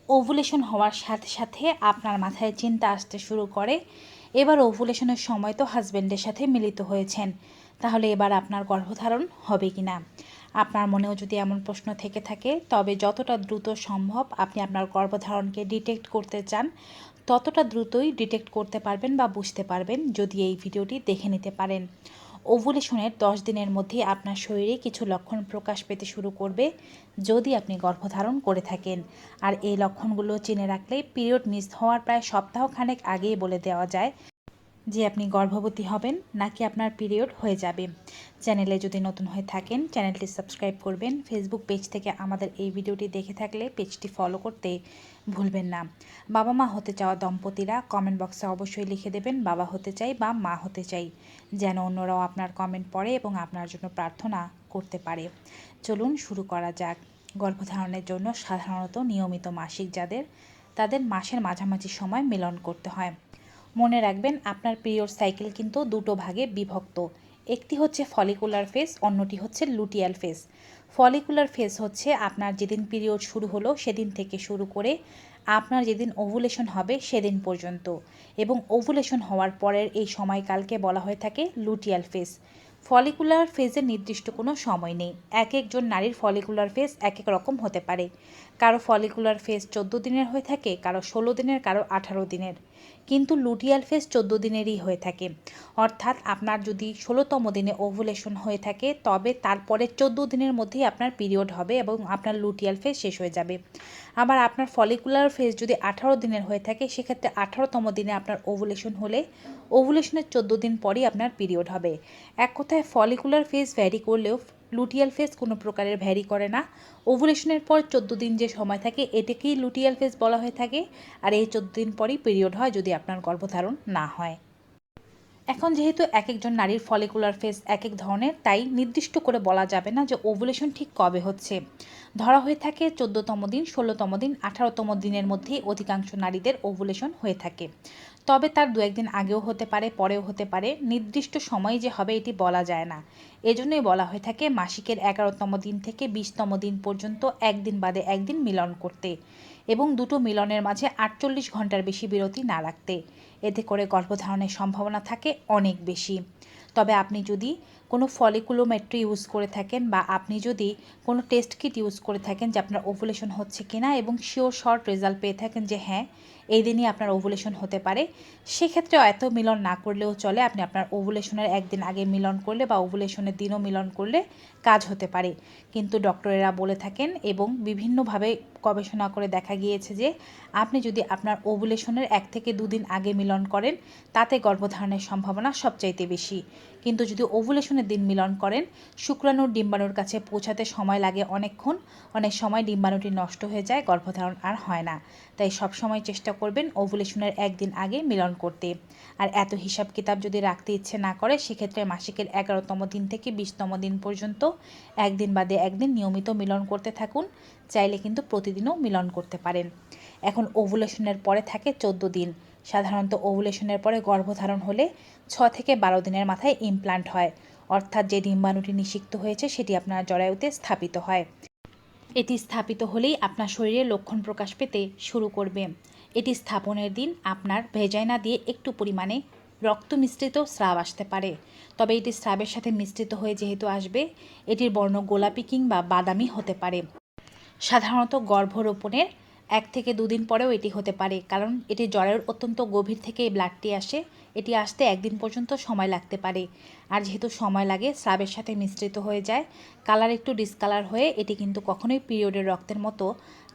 Ovulation হওয়ার সাথে সাথে আপনার মাথায় চিন্তা আসতে শুরু করে, এবার ওভুলেশনের সময় তো হাজব্যান্ডের সাথে মিলিত হয়েছেন, তাহলে এবার আপনার গর্ভধারণ হবে কি না। আপনার মনেও যদি এমন প্রশ্ন থেকে থাকে, তবে যতটা দ্রুত সম্ভব আপনি আপনার গর্ভধারণকে ডিটেক্ট করতে চান, ততটা দ্রুতই ডিটেক্ট করতে পারবেন বা বুঝতে পারবেন যদি এই ভিডিওটি দেখে নিতে পারেন। ওভুলেশনের 10 দিনের মধ্যেই আপনার শরীরে কিছু লক্ষণ প্রকাশ পেতে শুরু করবে যদি আপনি গর্ভধারণ করে থাকেন। আর এই লক্ষণগুলো চিনে রাখলে পিরিয়ড মিস হওয়ার প্রায় সপ্তাহখানেক আগেই বলে দেওয়া যায় যে আপনি গর্ভবতী হবেন নাকি আপনার পিরিয়ড হয়ে যাবে। চ্যানেলে যদি নতুন হয়ে থাকেন চ্যানেলটি সাবস্ক্রাইব করবেন। ফেসবুক পেজ থেকে আমাদের এই ভিডিওটি দেখে থাকলে পেজটি ফলো করতে ভুলবেন না। বাবা মা হতে চাওয়া দম্পতিরা কমেন্ট বক্সে অবশ্যই লিখে দেবেন বাবা হতে চাই বা মা হতে চাই, যেন অন্যরাও আপনার কমেন্ট পড়ে এবং আপনার জন্য প্রার্থনা করতে পারে। চলুন শুরু করা যাক। গর্ভধারণের জন্য সাধারণত নিয়মিত মাসিক যাদের, তাদের মাসের মাঝামাঝি সময় মিলন করতে হয়। মনে রাখবেন আপনার পিরিয়ড সাইকেল কিন্তু দুটো ভাগে বিভক্ত। একটি হচ্ছে ফলিকুলার ফেজ, অন্যটি হচ্ছে লুটিয়াল ফেজ। ফলিকুলার ফেজ হচ্ছে আপনার যেদিন পিরিয়ড শুরু হলো সেদিন থেকে শুরু করে আপনার যেদিন ওভুলেশন হবে সেদিন পর্যন্ত, এবং ওভুলেশন হওয়ার পরের এই সময়কালকে বলা হয়ে থাকে লুটিয়াল ফেজ। ফলিকুলার ফেজের নির্দিষ্ট কোনো সময় নেই। এক একজন নারীর ফলিকুলার ফেজ এক এক রকম হতে পারে। কারো ফলিকুলার ফেজ 14 দিনের হয়ে থাকে, কারো 16 দিনের, কারো 18 দিনের। কিন্তু লুটিয়াল ফেজ 14 দিনেরই হয়ে থাকে। অর্থাৎ আপনার যদি 16তম দিনে ওভুলেশন হয়ে থাকে, তবে তারপরে 14 দিনের মধ্যেই আপনার পিরিয়ড হবে এবং আপনার লুটিয়াল ফেজ শেষ হয়ে যাবে। আবার আপনার ফলিকুলার ফেজ যদি 18 দিনের হয়ে থাকে, সেক্ষেত্রে 18তম দিনে আপনার ওভুলেশন হলে ওভুলেশনের 14 দিন পরই আপনার পিরিয়ড হবে। এক কথায় ফলিকুলার ফেজ ভ্যারি করলেও লুটিয়াল ফেজ কোনো প্রকারের ভ্যারি করে না। ওভুলেশনের পর 14 দিন যে সময় থাকে এটাকেই লুটিয়াল ফেজ বলা হয়ে থাকে, আর এই 14 দিন পরই পিরিয়ড হয় যদি আপনার গর্ভধারণ না হয়। এখন যেহেতু এক একজন নারীর ফলিকুলার ফেজ এক এক ধরনের, তাই নির্দিষ্ট করে বলা যাবে না যে ওভুলেশন ঠিক কবে হচ্ছে। ধরা হয়ে থাকে 14তম দিন, 16তম দিন, 18তম দিনের মধ্যেই অধিকাংশ নারীদের ওভুলেশন হয়ে থাকে। তবে তার দু একদিন আগেও হতে পারে, পরেও হতে পারে, নির্দিষ্ট সময় যে হবে এটি বলা যায় না। এজন্যই বলা হয়ে থাকে মাসিকের 11তম দিন থেকে 20তম দিন পর্যন্ত একদিন বাদে একদিন মিলন করতে, এবং দুটো মিলনের মাঝে 48 ঘন্টার বেশি বিরতি না রাখতে। এতে করে গর্ভধারণের সম্ভাবনা থাকে অনেক বেশি। তবে আপনি যদি কোনো ফলিকুলোমেট্রি ইউজ করে থাকেন বা আপনি যদি কোনো টেস্ট কিট ইউজ করে থাকেন যে আপনার ওভুলেশন হচ্ছে কিনা এবং শিওর শর্ট রেজাল্ট পেয়ে থাকেন যে হ্যাঁ এই দিনই আপনার ওভুলেশন হতে পারে, সেক্ষেত্রে এত মিলন না করলেও চলে। আপনি আপনার ওভুলেশনের একদিন আগে মিলন করলে বা ওভুলেশনের দিনও মিলন করলে কাজ হতে পারে। কিন্তু ডক্টরেরা বলে থাকেন এবং বিভিন্নভাবে গবেষণা করে দেখা গিয়েছে যে আপনি যদি আপনার ওভুলেশনের 1 থেকে 2 দিন আগে মিলন করেন, তাতে গর্ভধারণের সম্ভাবনা সবচাইতে বেশি। কিন্তু যদি ওভুলেশনের দিন মিলন করেন, শুক্রাণুর ডিম্বাণুর কাছে পৌঁছাতে সময় লাগে অনেকক্ষণ, অনেক সময় ডিম্বাণুটি নষ্ট হয়ে যায়, গর্ভধারণ আর হয় না। তাই সবসময় চেষ্টা করবেন ওভুলেশনের একদিন আগে মিলন করতে। আর এত হিসাব কিতাব যদি রাখতে ইচ্ছে না করে, সেক্ষেত্রে মাসিকের 11তম দিন থেকে 20তম দিন পর্যন্ত একদিন বাদে একদিন নিয়মিত মিলন করতে থাকুন। চাইলে কিন্তু প্রতিদিনও মিলন করতে পারেন। এখন ওভুলেশনের পরে থাকে 14 দিন। সাধারণত ওভুলেশনের পরে গর্ভধারণ হলে 6 থেকে 12 দিনের মাথায় ইমপ্লান্ট হয়, অর্থাৎ যে ডিম্বাণুটি নিষিক্ত হয়েছে সেটি আপনার জরায়ুতে স্থাপিত হয়। এটি স্থাপিত হলেই আপনার শরীরে লক্ষণ প্রকাশ পেতে শুরু করবে। এটি স্থাপনের দিন আপনার ভেজাইনা দিয়ে একটু পরিমাণে রক্ত মিশ্রিত স্রাব আসতে পারে। তবে এটি স্রাবের সাথে মিশ্রিত হয়ে যেহেতু আসবে, এটির বর্ণ গোলাপি কিংবা বাদামি হতে পারে। সাধারণত গর্ভরোপণের 1 থেকে 2 দিন পরেও এটি হতে পারে, কারণ এটি জরায়ুর অত্যন্ত গভীর থেকে এই ব্লাডটি আসে। এটি আসতে 1 দিন পর্যন্ত সময় লাগতে পারে। আর যেহেতু সময় লাগে, স্রাবের সাথে মিশ্রিত হয়ে যায়, কালার একটু ডিসকালার হয়ে এটি কিন্তু কখনোই পিরিয়ডের রক্তের মতো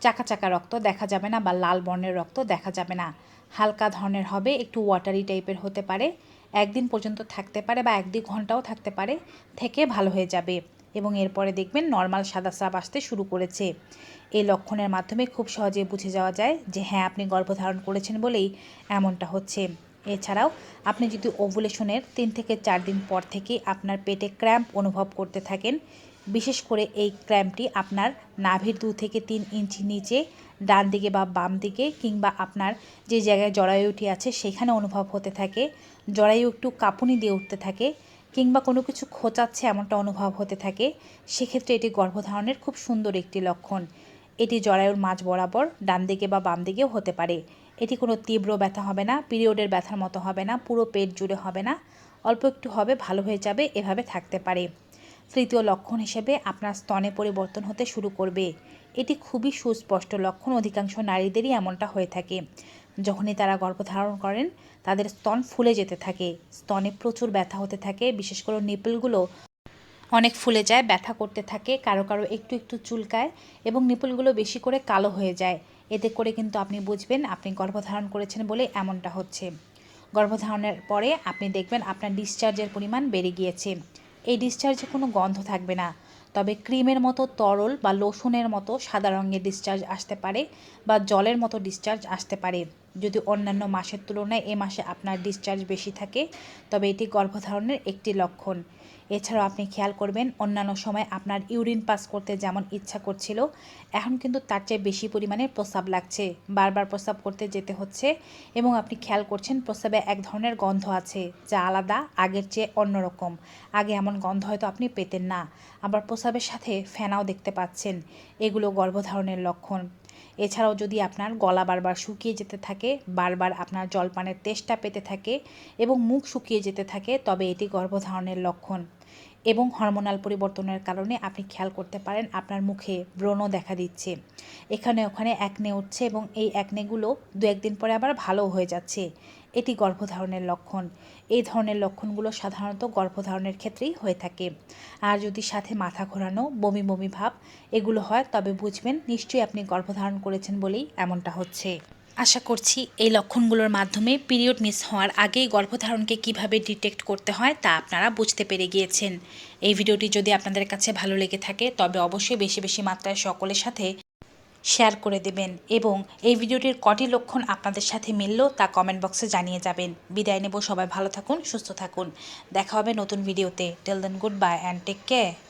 চাকা চাকা রক্ত দেখা যাবে না বা লাল বর্ণের রক্ত দেখা যাবে না। হালকা ধরনের হবে, একটু ওয়াটারি টাইপের হতে পারে। 1 দিন পর্যন্ত থাকতে পারে বা 1-2 ঘন্টাও থাকতে পারে, থেকে ভালো হয়ে যাবে এবং এরপরে দেখবেন নর্মাল সাদা স্রাব আসতে শুরু করেছে। এই লক্ষণের মাধ্যমে খুব সহজে বুঝে যাওয়া যায় যে হ্যাঁ আপনি গর্ভধারণ করেছেন বলেই এমনটা হচ্ছে। এছাড়াও আপনি যদি ওভুলেশনের 3 থেকে 4 দিন পর থেকে আপনার পেটে ক্র্যাম্প অনুভব করতে থাকেন, বিশেষ করে এই ক্র্যাম্পটি আপনার নাভির 2 থেকে 3 ইঞ্চি নিচে ডান দিকে বা বাম দিকে কিংবা আপনার যে জায়গায় জরায়ুটি আছে সেখানে অনুভব হতে থাকে, জরায়ু একটু কাঁপুনি দিয়ে উঠতে থাকে কিংবা কোনো কিছু খোঁচাচ্ছে এমনটা অনুভব হতে থাকে, সেক্ষেত্রে এটি গর্ভধারণের খুব সুন্দর একটি লক্ষণ। এটি জরায়ুর মাঝ বরাবর ডান দিকে বা বাম দিকেও হতে পারে। এটি কোনো তীব্র ব্যথা হবে না, পিরিয়ডের ব্যথার মতো হবে না, পুরো পেট জুড়ে হবে না, অল্প একটু হবে, ভালো হয়ে যাবে, এভাবে থাকতে পারে। তৃতীয় লক্ষণ হিসেবে আপনার স্তনে পরিবর্তন হতে শুরু করবে। এটি খুবই সুস্পষ্ট লক্ষণ, অধিকাংশ নারীদেরই এমনটা হয়ে থাকে। যখনই তারা গর্ভধারণ করেন তাদের স্তন ফুলে যেতে থাকে, স্তনে প্রচুর ব্যথা হতে থাকে, বিশেষ করে নিপলগুলো অনেক ফুলে যায়, ব্যথা করতে থাকে, কারো কারো একটু একটু চুলকায় এবং নিপলগুলো বেশি করে কালো হয়ে যায়। এতে করে কিন্তু আপনি বুঝবেন আপনি গর্ভধারণ করেছেন বলে এমনটা হচ্ছে। গর্ভধারণের পরে আপনি দেখবেন আপনার ডিসচার্জের পরিমাণ বেড়ে গিয়েছে। এই ডিসচার্জে কোনো গন্ধ থাকবে না, তবে ক্রিমের মতো তরল বা লোশনের মতো সাদা রঙের ডিসচার্জ আসতে পারে বা জলের মতো ডিসচার্জ আসতে পারে। যদি অন্যান্য মাসের তুলনায় এ মাসে আপনার ডিসচার্জ বেশি থাকে তবে এটি গর্ভধারণের একটি লক্ষণ। এছাড়াও আপনি খেয়াল করবেন অন্যান্য সময় আপনার ইউরিন পাস করতে যেমন ইচ্ছা করছিল, এখন কিন্তু তার চেয়ে বেশি পরিমাণে প্রস্রাব লাগছে, বারবার প্রস্রাব করতে যেতে হচ্ছে এবং আপনি খেয়াল করছেন প্রস্রাবে এক ধরনের গন্ধ আছে যা আলাদা, আগের চেয়ে অন্যরকম। আগে এমন গন্ধ হয়তো আপনি পেতেন না। আবার প্রস্রাবের সাথে ফেনাও দেখতে পাচ্ছেন, এগুলো গর্ভধারণের লক্ষণ। এছাড়াও যদি আপনার গলা বারবার শুকিয়ে যেতে থাকে, বারবার আপনার জলপানের তেষ্টা পেতে থাকে এবং মুখ শুকিয়ে যেতে থাকে, তবে এটি গর্ভধারণের লক্ষণ। এবং হরমোনাল পরিবর্তনের কারণে আপনি খেয়াল করতে পারেন আপনার মুখে ব্রণ দেখা দিচ্ছে, এখানে ওখানে একনে উঠছে এবং এই একনেগুলো দু একদিন পরে আবার ভালো হয়ে যাচ্ছে। এটি গর্ভধারণের লক্ষণ। এই ধরনের লক্ষণগুলো সাধারণত গর্ভধারণের ক্ষেত্রেই হয়ে থাকে। আর যদি সাথে মাথা ঘোরানো, বমি বমি ভাব এগুলো হয় তবে বুঝবেন নিশ্চয়ই আপনি গর্ভধারণ করেছেন বলেই এমনটা হচ্ছে। আশা করছি এই লক্ষণগুলোর মাধ্যমে পিরিয়ড মিস হওয়ার আগেই গর্ভধারণকে কিভাবে ডিটেক্ট করতে হয় তা আপনারা বুঝতে পেরে গিয়েছেন। এই ভিডিওটি যদি আপনাদের কাছে ভালো লেগে থাকে তবে অবশ্যই বেশি বেশি মাত্রায় সকলের সাথে শেয়ার করে দেবেন এবং এই ভিডিওটির কটি লক্ষণ আপনাদের সাথে মিলল তা কমেন্ট বক্সে জানিয়ে যাবেন। বিদায় নেব, সবাই ভালো থাকুন, সুস্থ থাকুন, দেখা হবে নতুন ভিডিওতে। Till then good bye and take care.